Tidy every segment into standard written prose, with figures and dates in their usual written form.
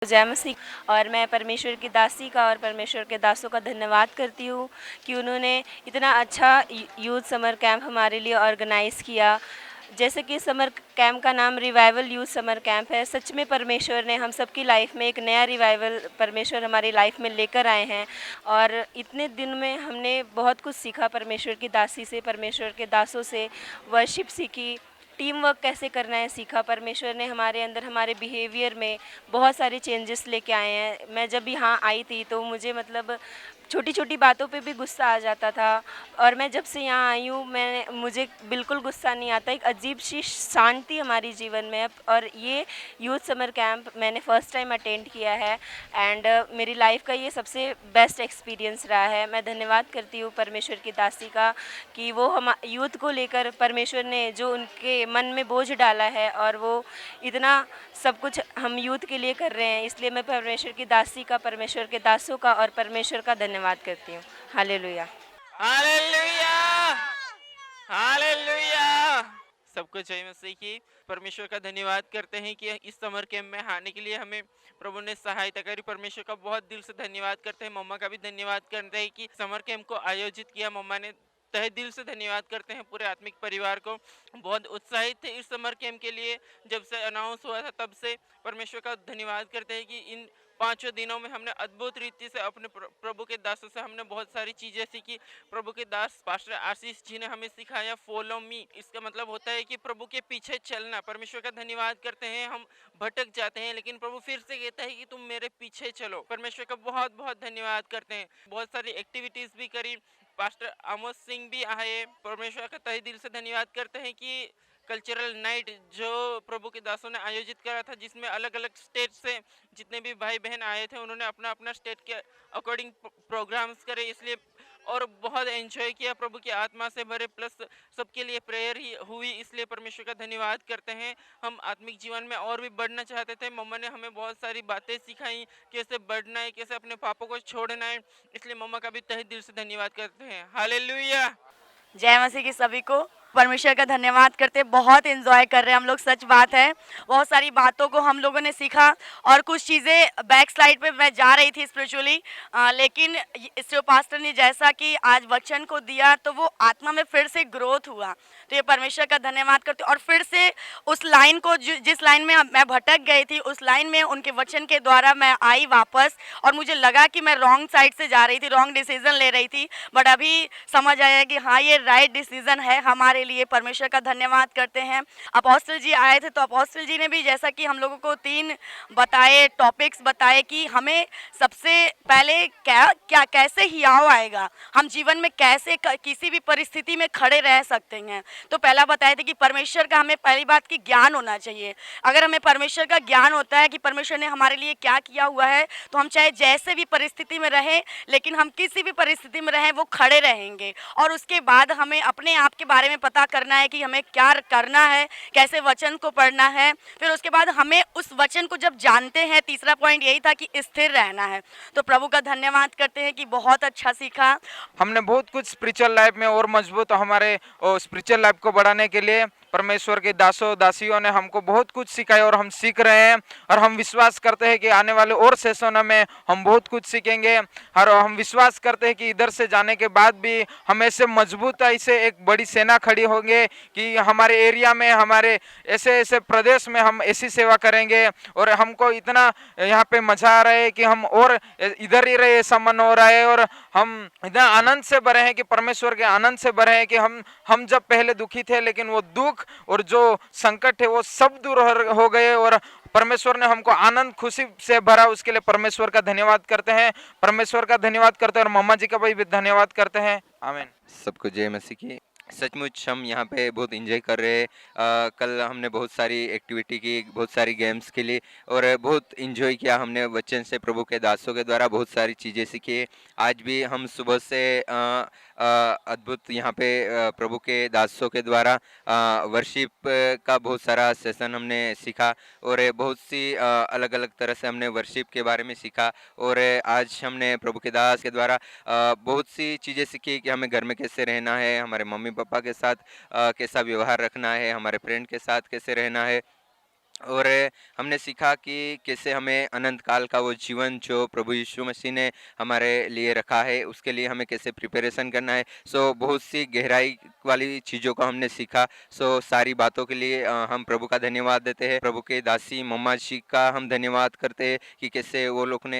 जय मसीह। और मैं परमेश्वर की दासी का और परमेश्वर के दासों का धन्यवाद करती हूँ कि उन्होंने इतना अच्छा यूथ समर कैंप हमारे लिए ऑर्गेनाइज़ किया। जैसे कि समर कैंप का नाम रिवाइवल यूथ समर कैंप है। सच में परमेश्वर ने हम सबकी लाइफ में एक नया रिवाइवल परमेश्वर हमारी लाइफ में लेकर आए हैं। और इतने दिन में हमने बहुत कुछ सीखा परमेश्वर की दासी से, परमेश्वर के दासों से। वर्शिप सीखी, टीम वर्क कैसे करना है सीखा। परमेश्वर ने हमारे अंदर, हमारे बिहेवियर में बहुत सारे चेंजेस लेके आए हैं। मैं जब यहाँ आई थी तो मुझे मतलब छोटी छोटी बातों पे भी गुस्सा आ जाता था, और मैं जब से यहाँ आई हूँ मुझे बिल्कुल गुस्सा नहीं आता। एक अजीब सी शांति हमारी जीवन में है। और ये यूथ समर कैंप मैंने फ़र्स्ट टाइम अटेंड किया है, एंड मेरी लाइफ का ये सबसे बेस्ट एक्सपीरियंस रहा है। मैं धन्यवाद करती हूँ परमेश्वर की दासी का कि वो हम यूथ को लेकर परमेश्वर ने जो उनके मन में बोझ डाला है, और वो इतना सब कुछ हम यूथ के लिए कर रहे हैं। इसलिए मैं परमेश्वर की दासी का, परमेश्वर के दासों का और परमेश्वर का धन्यवाद करती हूँ। हालेलुया। Hallelujah, hallelujah. सबको जय मसीह की। परमेश्वर का धन्यवाद करते हैं कि इस समर कैंप में आने के लिए हमें प्रभु ने सहायता करी। परमेश्वर का बहुत दिल से धन्यवाद करते हैं। मम्मा का भी धन्यवाद करते हैं कि समर कैंप को आयोजित किया। मम्मा ने तहे दिल से धन्यवाद करते हैं पूरे आत्मिक परिवार को। बहुत उत्साहित थे इस समर कैंप के लिए। जब से अनाउंस हुआ था तब से परमेश्वर का धन्यवाद करते हैं कि इन 5 दिनों में हमने अद्भुत रीति से अपने प्रभु के दासों से हमने बहुत सारी चीजें सीखी। प्रभु के दास पास्टर आशीष जी ने हमें सिखाया फॉलो मी। इसका मतलब होता है कि प्रभु के पीछे चलना। परमेश्वर का धन्यवाद करते हैं। हम भटक जाते हैं लेकिन प्रभु फिर से कहता है कि तुम मेरे पीछे चलो। परमेश्वर का बहुत बहुत धन्यवाद करते हैं। बहुत सारी एक्टिविटीज भी करी। पास्टर आमोद सिंह भी आए। परमेश्वर का तहे दिल से धन्यवाद करते हैं कि कल्चरल नाइट जो प्रभु के दासों ने आयोजित करा था, जिसमें अलग अलग स्टेट से जितने भी भाई बहन आए थे उन्होंने अपना अपना स्टेट के अकॉर्डिंग प्रोग्राम्स करे। इसलिए और बहुत एंजॉय किया। प्रभु की आत्मा से भरे, प्लस सबके लिए प्रेयर ही हुई। इसलिए परमेश्वर का धन्यवाद करते हैं। हम आत्मिक जीवन में और भी बढ़ना चाहते थे। मम्मा ने हमें बहुत सारी बातें सिखाई, कैसे बढ़ना है, कैसे अपने पापों को छोड़ना है। इसलिए मम्मा का भी तहे दिल से धन्यवाद करते हैं। हालेलुया। जय मसीह की सभी को परमेश्वर का धन्यवाद करते। बहुत एंजॉय कर रहे हैं हम लोग, सच बात है। बहुत सारी बातों को हम लोगों ने सीखा, और कुछ चीज़ें बैक स्लाइड पे मैं जा रही थी स्पिरिचुअली, लेकिन जो पास्टर ने जैसा कि आज वचन को दिया तो वो आत्मा में फिर से ग्रोथ हुआ। तो ये परमेश्वर का धन्यवाद करते। और फिर से उस लाइन को जिस लाइन में मैं भटक गई थी, उस लाइन में उनके वचन के द्वारा मैं आई वापस। और मुझे लगा कि मैं रॉन्ग साइड से जा रही थी, रॉन्ग डिसीजन ले रही थी, बट अभी समझ आया कि हाँ ये राइट डिसीजन है हमारे लिए। परमेश्वर का धन्यवाद करते हैं। अपोस्टल जी आए थे तो अपोस्टल जी ने भी जैसा कि हम लोगों को 3 बताए टॉपिक्स बताए कि हमें सबसे पहले क्या क्या कैसे हियाव आएगा, हम जीवन में कैसे किसी भी परिस्थिति में खड़े रह सकते हैं। तो पहला बताए थे कि परमेश्वर का हमें पहली बात की ज्ञान होना चाहिए। अगर हमें परमेश्वर का ज्ञान होता है कि परमेश्वर ने हमारे लिए क्या किया हुआ है, तो हम चाहे जैसे भी परिस्थिति में रहें, लेकिन हम किसी भी परिस्थिति में रहें वो खड़े रहेंगे। और उसके बाद हमें अपने आप के बारे में पता करना है कि हमें क्या करना है, कैसे वचन को पढ़ना है। फिर उसके बाद हमें उस वचन को जब जानते हैं, तीसरा पॉइंट यही था कि स्थिर रहना है। तो प्रभु का धन्यवाद करते हैं कि बहुत अच्छा सीखा। हमने बहुत कुछ स्पिरिचुअल लाइफ में और मजबूत हमारे स्पिरिचुअल लाइफ को बढ़ाने के लिए परमेश्वर के दासों दासियों ने हमको बहुत कुछ सिखाया और हम सीख रहे हैं। और हम विश्वास करते हैं कि आने वाले और सेशनों में हम बहुत कुछ सीखेंगे। और हम विश्वास करते हैं कि इधर से जाने के बाद भी हम ऐसे मजबूताई से एक बड़ी सेना खड़ी होंगे कि हमारे एरिया में, हमारे ऐसे ऐसे प्रदेश में हम ऐसी सेवा करेंगे। और हमको इतना यहाँ पे मजा आ रहा है कि हम और इधर ही रहे, ऐसा मन हो रहा है। और हम इतना आनंद से भरे हैं कि परमेश्वर के आनंद से भरे हैं कि हम जब पहले दुखी थे, लेकिन वो दुख और जो संकट है वो सब दूर हो गए। और परमेश्वर ने हमको आनंद खुशी से भरा, उसके लिए परमेश्वर का धन्यवाद करते हैं। परमेश्वर का धन्यवाद करते हैं और मम्मा जी का भी धन्यवाद करते हैं। आमीन। सबको जय मसीह की। सचमुच हम यहाँ पे बहुत इंजॉय कर रहे हैं। कल हमने बहुत सारी एक्टिविटी की, बहुत सारी गेम्स खेली और बहुत इंजॉय किया हमने। वचन से प्रभु के दासों के द्वारा बहुत सारी चीज़ें सीखी। आज भी हम सुबह से अद्भुत यहाँ पे प्रभु के दासों के द्वारा वर्शिप का बहुत सारा सेशन हमने सीखा और बहुत सी अलग अलग तरह से हमने वर्शिप के बारे में सीखा। और आज हमने प्रभु के दास के द्वारा बहुत सी चीज़ें सीखी कि हमें घर में कैसे रहना है, हमारे मम्मी पापा के साथ कैसा व्यवहार रखना है, हमारे फ्रेंड के साथ कैसे रहना है। और हमने सीखा कि कैसे हमें अनंत काल का वो जीवन जो प्रभु यीशु मसीह ने हमारे लिए रखा है उसके लिए हमें कैसे प्रिपरेशन करना है। सो बहुत सी गहराई वाली चीज़ों को हमने सीखा। सो सारी बातों के लिए हम प्रभु का धन्यवाद देते हैं। प्रभु के दासी मम्मा जी का हम धन्यवाद करते हैं कि कैसे वो लोगों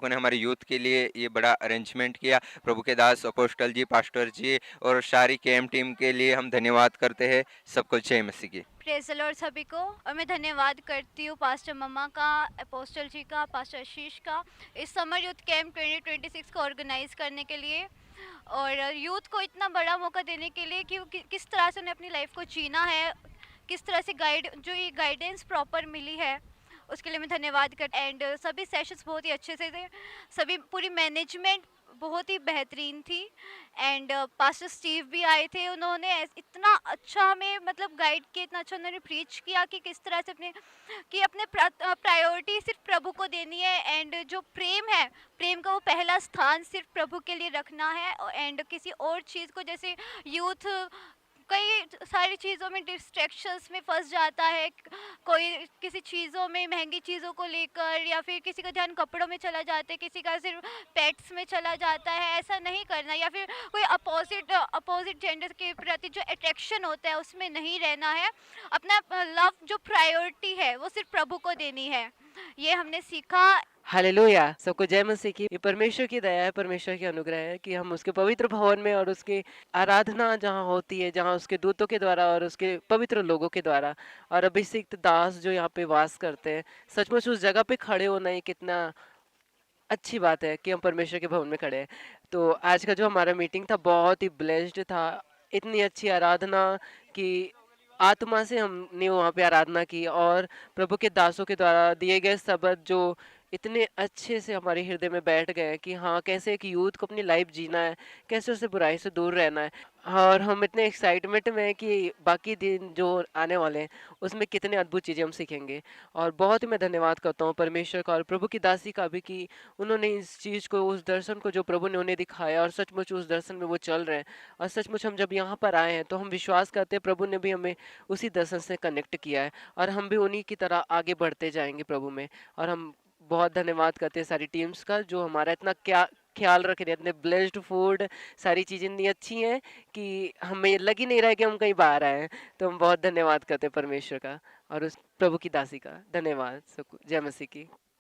ने हमारे यूथ के लिए ये बड़ा अरेंजमेंट किया। प्रभु के दास अपोस्टल जी, पास्टर जी और सारी केएम टीम के लिए हम धन्यवाद करते हैं। सबको जय मसीह की। प्रेज़ द लॉर्ड सभी को। और मैं धन्यवाद करती हूँ पास्टर मम्मा का, अपोस्टल जी का, पास्टर आशीष का, इस समर यूथ कैंप 2026 को ऑर्गेनाइज करने के लिए और यूथ को इतना बड़ा मौका देने के लिए कि किस तरह से उन्हें अपनी लाइफ को जीना है, किस तरह से जो ये गाइडेंस प्रॉपर मिली है, उसके लिए मैं धन्यवाद कर। एंड सभी सेशंस बहुत ही अच्छे से थे, सभी पूरी मैनेजमेंट बहुत ही बेहतरीन थी। एंड पास्टर स्टीव भी आए थे, उन्होंने इतना अच्छा हमें मतलब गाइड किया, इतना अच्छा उन्होंने प्रीच किया कि किस तरह से अपने प्रायोरिटी सिर्फ प्रभु को देनी है। एंड जो प्रेम है, प्रेम का वो पहला स्थान सिर्फ प्रभु के लिए रखना है। एंड किसी और चीज़ को, जैसे यूथ कई सारी चीज़ों में डिस्ट्रैक्शंस में फंस जाता है, कोई किसी चीज़ों में, महंगी चीज़ों को लेकर, या फिर किसी का ध्यान कपड़ों में चला जाता है, किसी का सिर्फ पेट्स में चला जाता है। ऐसा नहीं करना, या फिर कोई अपोजिट जेंडर के प्रति जो अट्रैक्शन होता है उसमें नहीं रहना है। अपना लव जो प्रायोरिटी है वो सिर्फ प्रभु को देनी है, ये हमने सीखा। हालेलुया। सबको जय मसीह की। ये परमेश्वर की दया है, परमेश्वर की अनुग्रह है कि हम उसके पवित्र भवन में और उसकी आराधना जहाँ होती है, जहाँ उसके दूतों के द्वारा और उसके पवित्र लोगों के द्वारा और अभिषिक्त दास जो यहाँ पे वास करते हैं, सचमुच उस जगह पे खड़े होना ही कितना अच्छी बात है कि हम परमेश्वर के भवन में खड़े हैं। तो आज का जो हमारा मीटिंग था बहुत ही ब्लेस्ड था। इतनी अच्छी आराधना की आत्मा से हमने वहाँ पे आराधना की और प्रभु के दासों के द्वारा दिए गए शब्द जो इतने अच्छे से हमारे हृदय में बैठ गए हैं कि हाँ, कैसे एक यूथ को अपनी लाइफ जीना है, कैसे उससे बुराई से दूर रहना है। और हम इतने एक्साइटमेंट में हैं कि बाकी दिन जो आने वाले हैं उसमें कितने अद्भुत चीज़ें हम सीखेंगे। और बहुत ही मैं धन्यवाद करता हूँ परमेश्वर का और प्रभु की दासी का भी कि उन्होंने इस चीज़ को, उस दर्शन को जो प्रभु ने उन्हें दिखाया और सचमुच उस दर्शन में वो चल रहे हैं। और सचमुच हम जब यहाँ पर आए हैं तो हम विश्वास करते हैं प्रभु ने भी हमें उसी दर्शन से कनेक्ट किया है और हम भी उन्हीं की तरह आगे बढ़ते जाएंगे प्रभु में। और हम बहुत धन्यवाद करते हैं सारी टीम्स का जो हमारा इतना क्या ख्याल रख रहे हैं। इतने ब्लेस्ड फूड, सारी चीज़ें इतनी अच्छी हैं कि हमें लग ही नहीं रहा है कि हम कहीं बाहर आए हैं। तो हम बहुत धन्यवाद करते हैं परमेश्वर का और उस प्रभु की दासी का। धन्यवाद सबको। जय मसीह की।